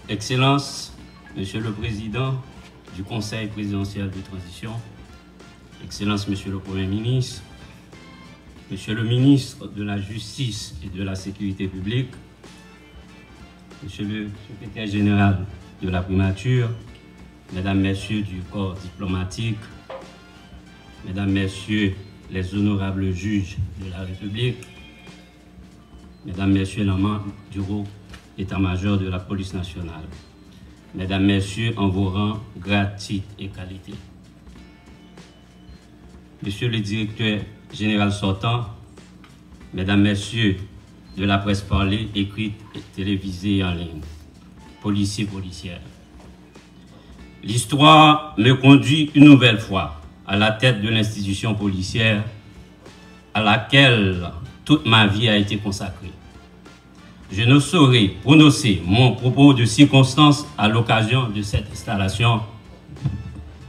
Excellences, Monsieur le Président du Conseil présidentiel de transition, Excellences, Monsieur le Premier ministre, Monsieur le ministre de la Justice et de la Sécurité publique, Monsieur le secrétaire général de la primature, Mesdames, Messieurs du corps diplomatique, Mesdames, Messieurs les honorables juges de la République, Mesdames, Messieurs les membres du haut état-major de la police nationale, Mesdames, Messieurs en vos rangs, grades, titres et qualités, Monsieur le directeur général sortant, Mesdames, Messieurs de la presse parlée, écrite, télévisée et en ligne, policiers, policières. L'histoire me conduit une nouvelle fois à la tête de l'institution policière à laquelle toute ma vie a été consacrée. Je ne saurais prononcer mon propos de circonstance à l'occasion de cette installation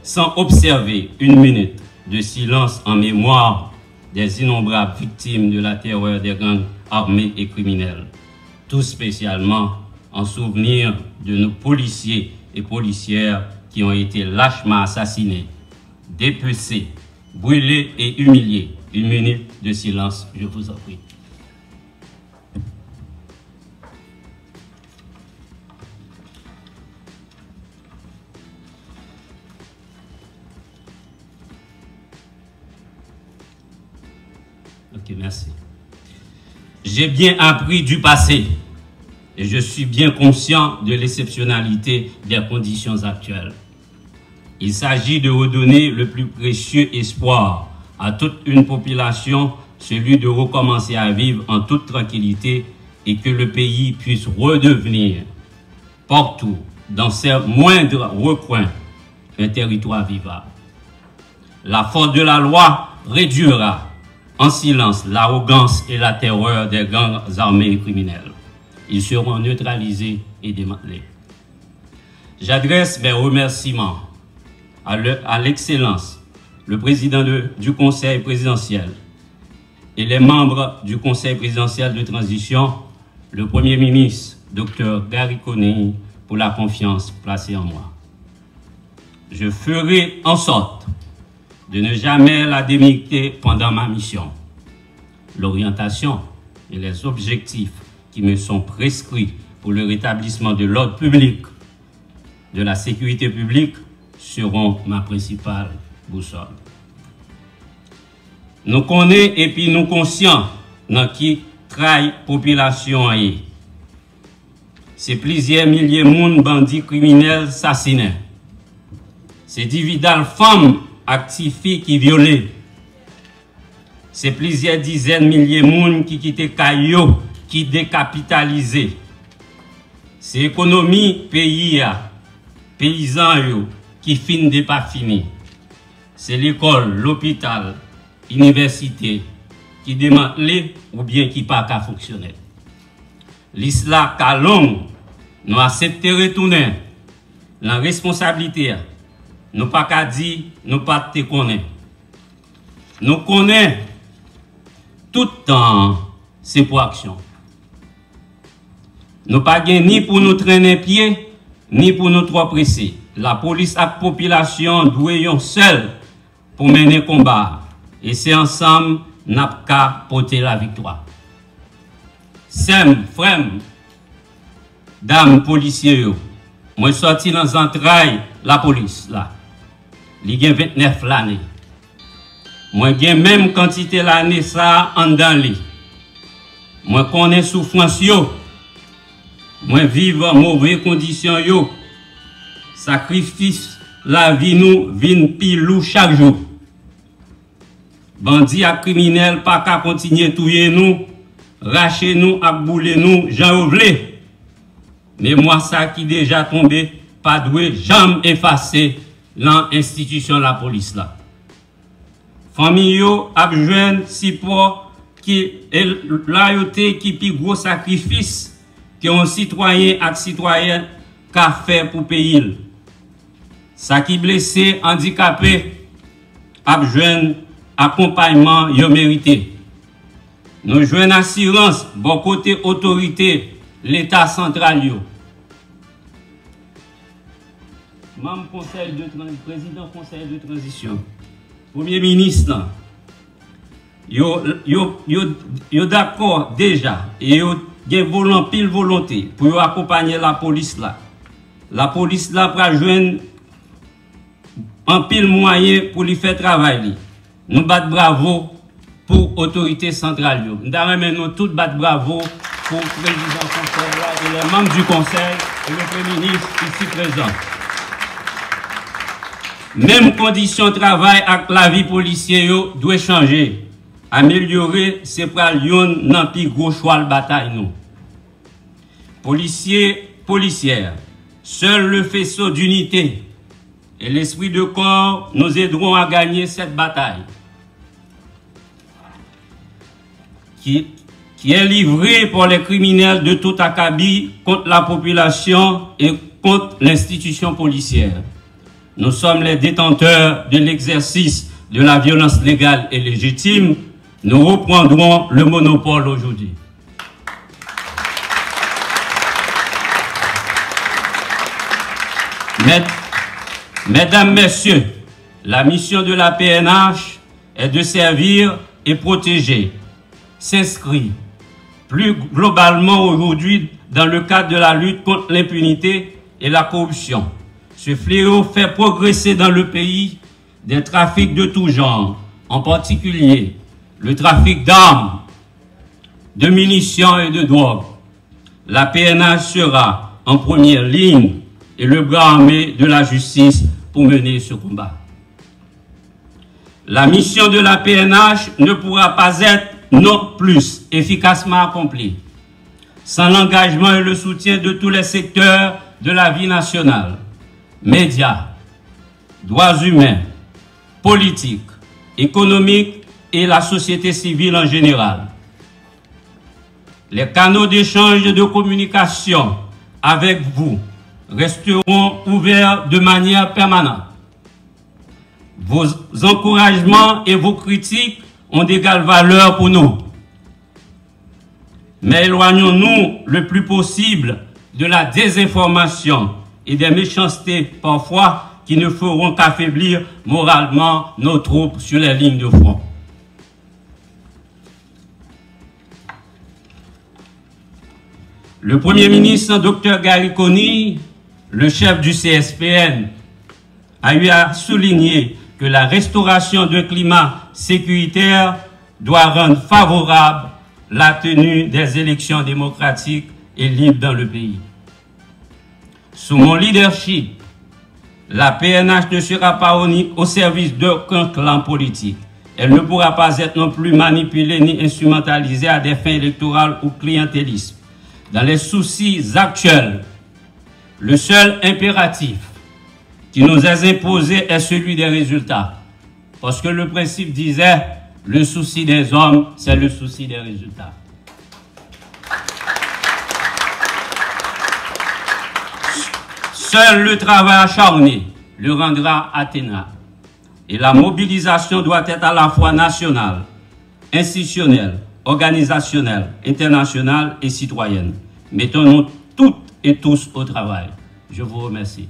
sans observer une minute de silence en mémoire des innombrables victimes de la terreur des gangs armés et criminels, tout spécialement en souvenir de nos policiers et policières qui ont été lâchement assassinés, dépecés, brûlés et humiliés. Une minute de silence, je vous en prie. Ok, merci. J'ai bien appris du passé et je suis bien conscient de l'exceptionnalité des conditions actuelles. Il s'agit de redonner le plus précieux espoir à toute une population, celui de recommencer à vivre en toute tranquillité et que le pays puisse redevenir partout, dans ses moindres recoins, un territoire vivable. La force de la loi réduira en silence l'arrogance et la terreur des gangs armés et criminels. Ils seront neutralisés et démantelés. J'adresse mes remerciements à l'excellence, le président du Conseil présidentiel et les membres du Conseil présidentiel de transition, le Premier ministre, Dr Gary Coney, pour la confiance placée en moi. Je ferai en sorte de ne jamais la démériter pendant ma mission. L'orientation et les objectifs qui me sont prescrits pour le rétablissement de l'ordre public, de la sécurité publique, seront ma principale boussole. Nous connaissons et puis nous conscients dans qui trahit population. C'est plusieurs milliers de monde, bandits criminels, assassinés. C'est dividal femmes actives qui violées. C'est plusieurs dizaines de milliers de monde qui quittent Caillou, qui décapitalisé. C'est l'économie pays, paysans qui finit de pas fini. C'est l'école, l'hôpital, l'université qui démantelé ou bien qui pas qu'à fonctionner. L'islam calong, nous accepter retourner la responsabilité. Nous pas qu'à dire, nous pas te connaître. Nous connaissons tout le temps, c'est pour action. Nous pas ni pour nous traîner pied, ni pour nous trop presser. La police et la population doivent seul pour mener combat. Et c'est ensemble n'a qu'à porter la victoire. Sem, frère, dames policiers, moi sorti dans l'entraille la police là. Il y a 29 l'année. Moi j'ai même quantité l'année ça en dans lui. Moi connais souffrance yo. Moi vivre en mauvaises conditions yo. Sacrifice la vie nous vin pilou chaque jour. Bandits et criminels pas qu'à continuer touyer nous, racher nous, à bouler nous, j'en voulais. Mais moi ça qui déjà tombé, pas doué, jamais effacé l'institution la police là. Famille yo a besoin support qui est loyauté qui plus gros sacrifice que un citoyen et citoyenne qu'a fait pour payer. Ça qui blessé, handicapé, a besoin accompagnement yo mérité. Nous jouons assurance bon côté autorité l'état central yo. membre président conseil de transition, premier ministre, yo d'accord déjà et yo gen pile volonté pour accompagner la police là. La police là pour joindre un pile moyen pour lui faire travail. Nous battons bravo pour l'autorité centrale. Nous avons tous battre bravo pour le président du conseil et les membres du conseil et le premier ministre ici présent. Même conditions de travail avec la vie policière doit changer. Améliorer, c'est pour Lyon dans le plus gros choix de bataille. Nous. Policiers, policières, seul le faisceau d'unité et l'esprit de corps nous aideront à gagner cette bataille. Qui est livrée par les criminels de tout acabit contre la population et contre l'institution policière. Nous sommes les détenteurs de l'exercice de la violence légale et légitime. Nous reprendrons le monopole aujourd'hui. Mesdames, Messieurs, la mission de la PNH est de servir et protéger, s'inscrit plus globalement aujourd'hui dans le cadre de la lutte contre l'impunité et la corruption. Ce fléau fait progresser dans le pays des trafics de tout genre, en particulier le trafic d'armes, de munitions et de drogue. La PNH sera en première ligne et le bras armé de la justice pour mener ce combat. La mission de la PNH ne pourra pas être non plus efficacement accomplie sans l'engagement et le soutien de tous les secteurs de la vie nationale, médias, droits humains, politiques, économiques et la société civile en général. Les canaux d'échange et de communication avec vous resteront ouverts de manière permanente. Vos encouragements et vos critiques ont d'égale valeur pour nous. Mais éloignons-nous le plus possible de la désinformation et des méchancetés parfois qui ne feront qu'affaiblir moralement nos troupes sur les lignes de front. Le Premier ministre, Dr Gariconi, le chef du CSPN, a eu à souligner que la restauration d'un climat sécuritaire doit rendre favorable la tenue des élections démocratiques et libres dans le pays. Sous mon leadership, la PNH ne sera pas au service d'aucun clan politique. Elle ne pourra pas être non plus manipulée ni instrumentalisée à des fins électorales ou clientélistes. Dans les soucis actuels, le seul impératif qui nous est imposé est celui des résultats. Parce que le principe disait, le souci des hommes, c'est le souci des résultats. Seul le travail acharné le rendra atteignable. Et la mobilisation doit être à la fois nationale, institutionnelle, organisationnelle, internationale et citoyenne. Mettons-nous toutes et tous au travail. Je vous remercie.